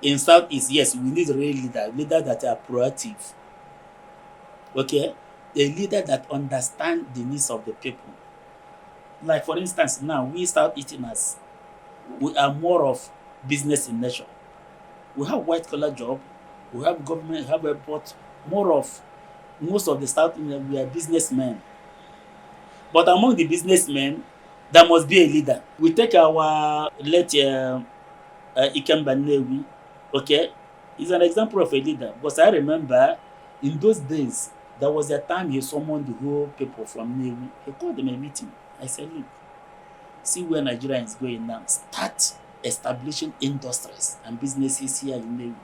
In Southeast, yes, we need real leaders that are proactive. Okay, a leader that understand the needs of the people. Like for instance, now we Southeasterners, we are more of business in nature. We have white collar job, we have government, we have airport, more of most of the South Indian we are businessmen. But among the businessmen, there must be a leader. We take our late Ikemba Nnewi, okay? He's an example of a leader because I remember in those days, there was a time he summoned the whole people from Nnewi. He called them a meeting. I said, look, see where Nigeria is going now. Start establishing industries and businesses here in Nnewi.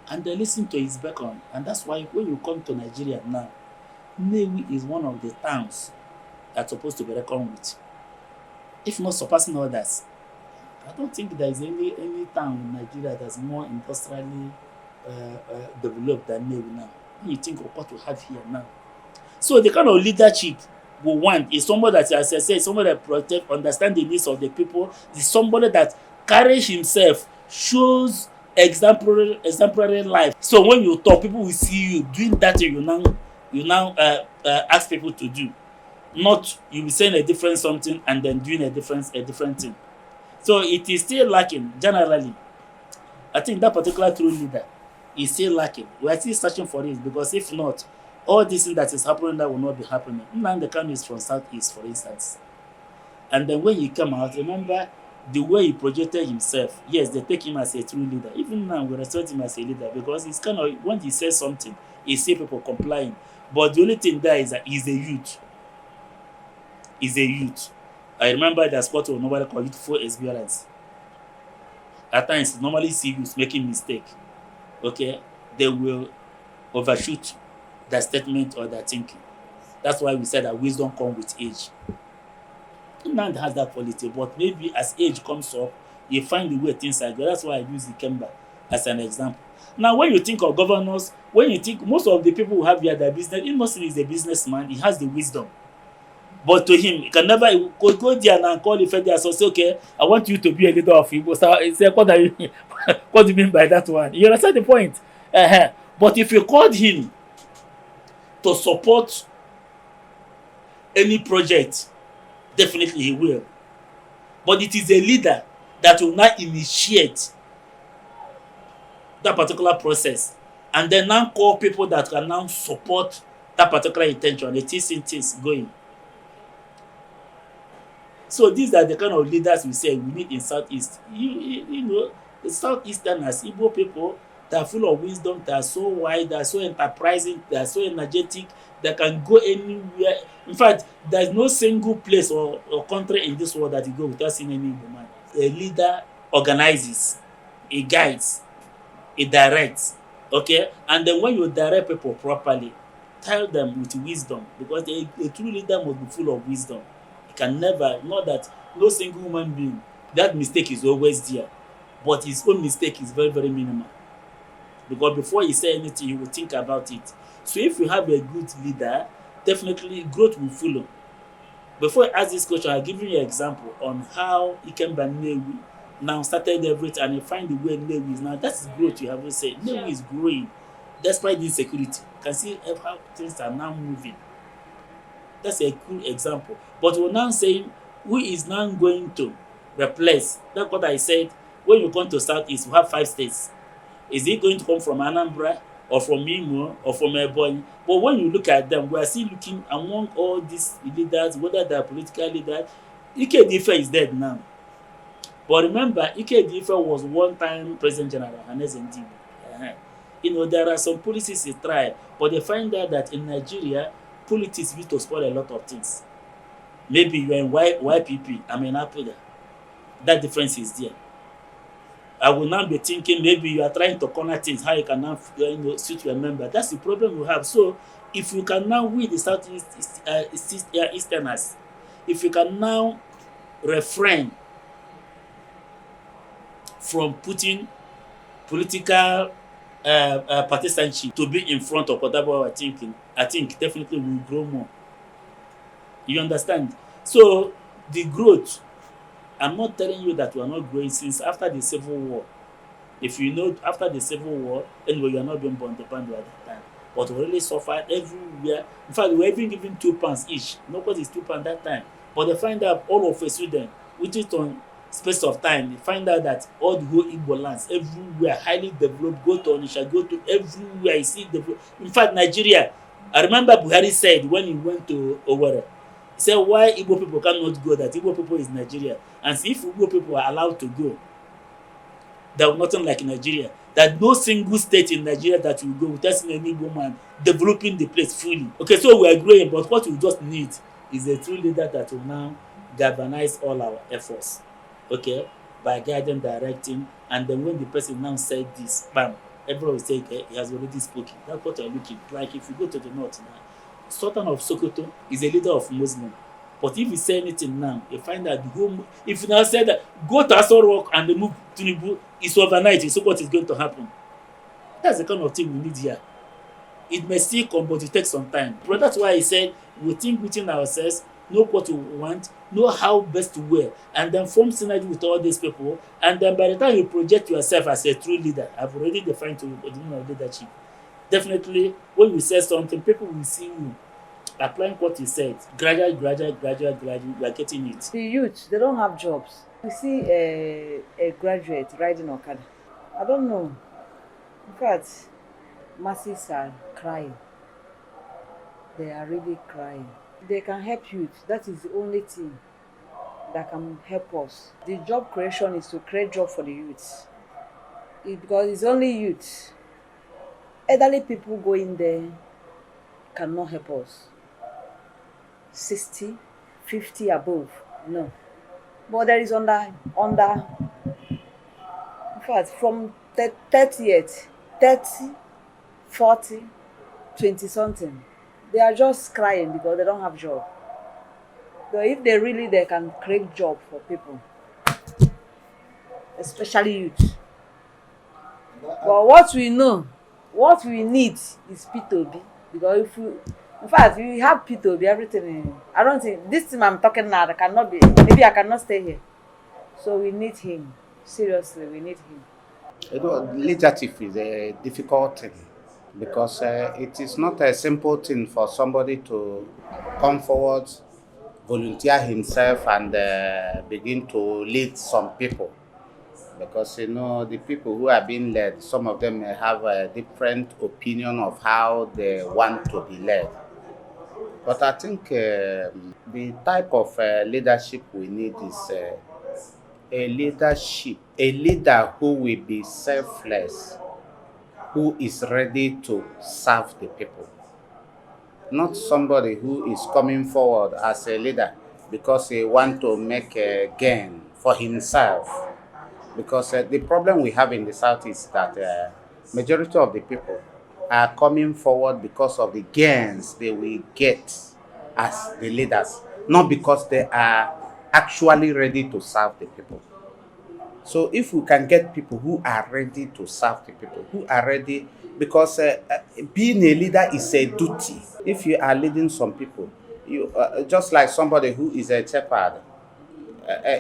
And they listened to his beckon. And that's why when you come to Nigeria now, Nnewi is one of the towns that's supposed to be reckoned with, if not surpassing others. I don't think there is any town in Nigeria that's more industrially developed than Nnewi now. When you think of what we have here now. So the kind of leadership we want is somebody that, as I said, somebody that protect, understand the needs of the people, is somebody that carries himself, shows exemplary life. So when you talk, people will see you doing that thing you now ask people to do. Not you be saying a different something and then doing a different thing. So it is still lacking generally. I think that particular true leader is still lacking. We are still searching for it because if not, all this thing that is happening now will not be happening. Nnamdi Kanu is from Southeast, for instance. And then when he came out, remember the way he projected himself. Yes, they take him as a true leader. Even now, we respect him as a leader because it's kind of when he says something, he see people complying. But the only thing there is that he's a youth. He's a youth. I remember that sport will normally call youthful experience. At times, you normally see youth making mistake. Okay, they will overshoot their statement or their thinking. That's why we said that wisdom comes with age. Nnamdi has that quality, but maybe as age comes up, you find the way things are going. That's why I use Ikemba as an example. Now, when you think of governors, when you think most of the people who have here their business, if not is a businessman, he has the wisdom. But to him, he can never go there and call the federal so say, okay, I want you to be a leader of Igbo. So he said, what, are you, what do you mean by that one? You understand the point? But if you called him to support any project, definitely he will. But it is a leader that will now initiate that particular process and then now call people that can now support that particular intention. It is in things going. So these are the kind of leaders we say we need in Southeast. You know, the Southeasterners, Igbo people, they are full of wisdom, they are so wide, they are so enterprising, they are so energetic, they can go anywhere. In fact, there is no single place or country in this world that you go without seeing any Igbo man. A leader organizes, he guides, he directs, okay? And then when you direct people properly, tell them with wisdom because a true leader must be full of wisdom. Can never, not that no single human being, that mistake is always there, but his own mistake is very, very minimal. Because before he say anything, he will think about it. So if you have a good leader, definitely growth will follow. Before I ask this question, I'll give you an example on how Ikemba Nnewi now started everything and you find the way Nnewi is now. That's growth you haven't said. Nnewi is growing despite the insecurity. You can see how things are now moving. That's a cool example. But we're now saying who is now going to replace. That's what I said. When you come to Southeast, we have 5 states. Is it going to come from Anambra or from Imo or from Ebonyi? But when you look at them, we are still looking among all these leaders, whether they are political leaders. Ike Ife is dead now. But remember, Ike Ife was one time President General Hannes Ndibo. You know, there are some policies he tried, but they find out that in Nigeria, politics used to spoil a lot of things. Maybe you're in YPP, I'm in Apuda. That difference is there. I will now be thinking maybe you are trying to corner things, how you can now suit your member. That's the problem we have. So if you can now win the Easterners, if you can now refrain from putting political partisanship to be in front of whatever we're thinking, I think definitely we'll grow more. You understand? So the growth I'm not telling you that we are not growing since after the Civil War. If you know, after the Civil War, anyway, you are not being born the band at that time. But we really suffered everywhere. In fact, we were even given £2 each. Nobody's £2 that time. But they find out all of a sudden, which is on space of time, they find out that all the whole Igbo lands, everywhere, highly developed, go to Onisha, go to everywhere, you see develop. In fact, Nigeria, I remember Buhari said when he went to Owerri, he said, why Igbo people cannot go, that Igbo people is Nigeria. And see, if Igbo people are allowed to go, there was nothing like Nigeria. That no single state in Nigeria that will go without seeing any woman developing the place fully. Okay, so we are growing, but what we just need is a true leader that will now galvanize all our efforts. Okay, by guiding, directing, and then when the person now said this, bam, everyone will say, okay, he has already spoken. That's what I'm looking. Like if you go to the north now, Sultan of Sokoto is a leader of Muslim. But if you say anything now, you find that the whole, if you now say that go to Aso Rock and they move Tinubu, it's overnight, you see what is going to happen. That's the kind of thing we need here. It may still come, but it takes some time. But that's why he said we think within ourselves, know what we want, know how best to wear, and then form synergy with all these people. And then by the time you project yourself as a true leader, I've already defined to you the meaning of leadership. Definitely, when you say something, people will see you applying what you said. Gradually, you are getting it. The youth, they don't have jobs. You see a graduate riding Okada. I don't know. In fact, masses are crying. They are really crying. They can help youth. That is the only thing that can help us. The job creation is to create job for the youths. Because it's only youth. Elderly people going there cannot help us. 60, 50 above, no. But there is under in fact from 30th, 30, 40, 20 something. They are just crying because they don't have job. So if they can create job for people, especially youth. But what we need is P2B. Because if you, in fact, you have P2B, everything. I don't think this thing I'm talking now, I cannot be. Maybe I cannot stay here. So we need him. Seriously, we need him. You know, leadership is a difficult thing because it is not a simple thing for somebody to come forward, volunteer himself, and begin to lead some people. Because you know the people who are being led, some of them may have a different opinion of how they want to be led. But I think the type of leadership we need is a leader who will be selfless, who is ready to serve the people. Not somebody who is coming forward as a leader because he wants to make a gain for himself. Because the problem we have in the South is that majority of the people are coming forward because of the gains they will get as the leaders, not because they are actually ready to serve the people. So if we can get people who are ready to serve the people, who are ready, because being a leader is a duty. If you are leading some people, you just like somebody who is a shepherd,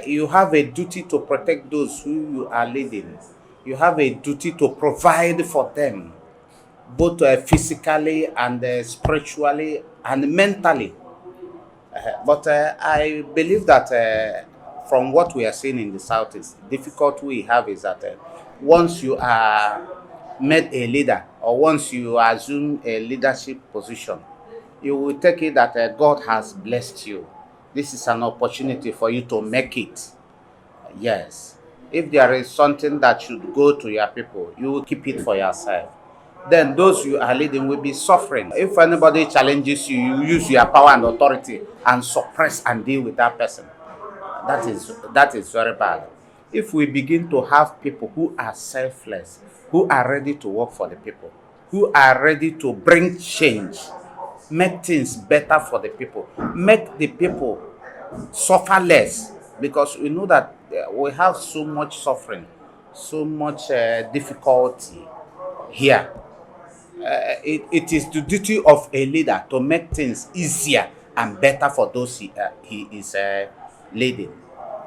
you have a duty to protect those who you are leading. You have a duty to provide for them, both physically and spiritually and mentally. But I believe that from what we are seeing in the Southeast, the difficulty we have is that once you are made a leader or once you assume a leadership position, you will take it that God has blessed you. This is an opportunity for you to make it. Yes. If there is something that should go to your people, you will keep it for yourself. Then those you are leading will be suffering. If anybody challenges you, you use your power and authority and suppress and deal with that person. That is very bad. If we begin to have people who are selfless, who are ready to work for the people, who are ready to bring change, make things better for the people, make the people suffer less, because we know that we have so much suffering, so much difficulty here. It is the duty of a leader to make things easier and better for those he is leading.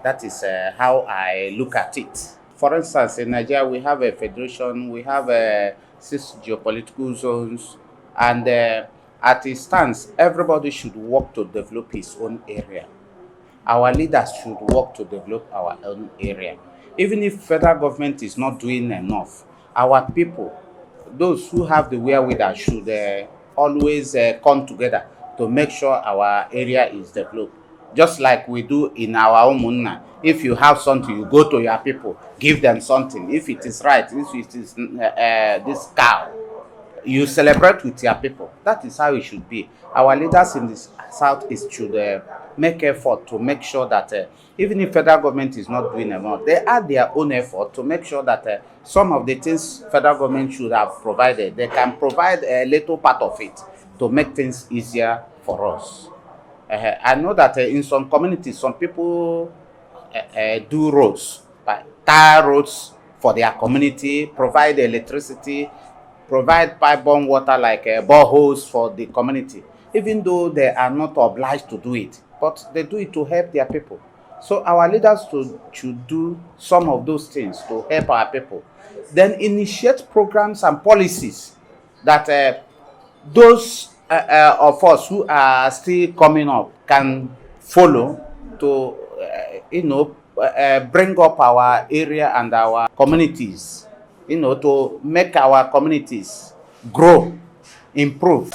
That is how I look at it. For instance, in Nigeria, we have a federation, we have 6 geopolitical zones, and at its stance, everybody should work to develop his own area. Our leaders should work to develop our own area. Even if federal government is not doing enough, our people, those who have the wherewithal, should always come together to make sure our area is developed. Just like we do in our own Munna. If you have something, you go to your people, give them something. If it is right, if it is this cow, you celebrate with your people. That is how it should be. Our leaders in the southeast should make effort to make sure that even if federal government is not doing enough, they add their own effort to make sure that some of the things federal government should have provided, they can provide a little part of it to make things easier for us. I know that in some communities, some people do roads, tar roads for their community, provide electricity, provide pipe-borne water like boreholes for the community, even though they are not obliged to do it, but they do it to help their people. So our leaders should do some of those things to help our people. Then initiate programs and policies that those of us who are still coming up can follow to, bring up our area and our communities, to make our communities grow, improve.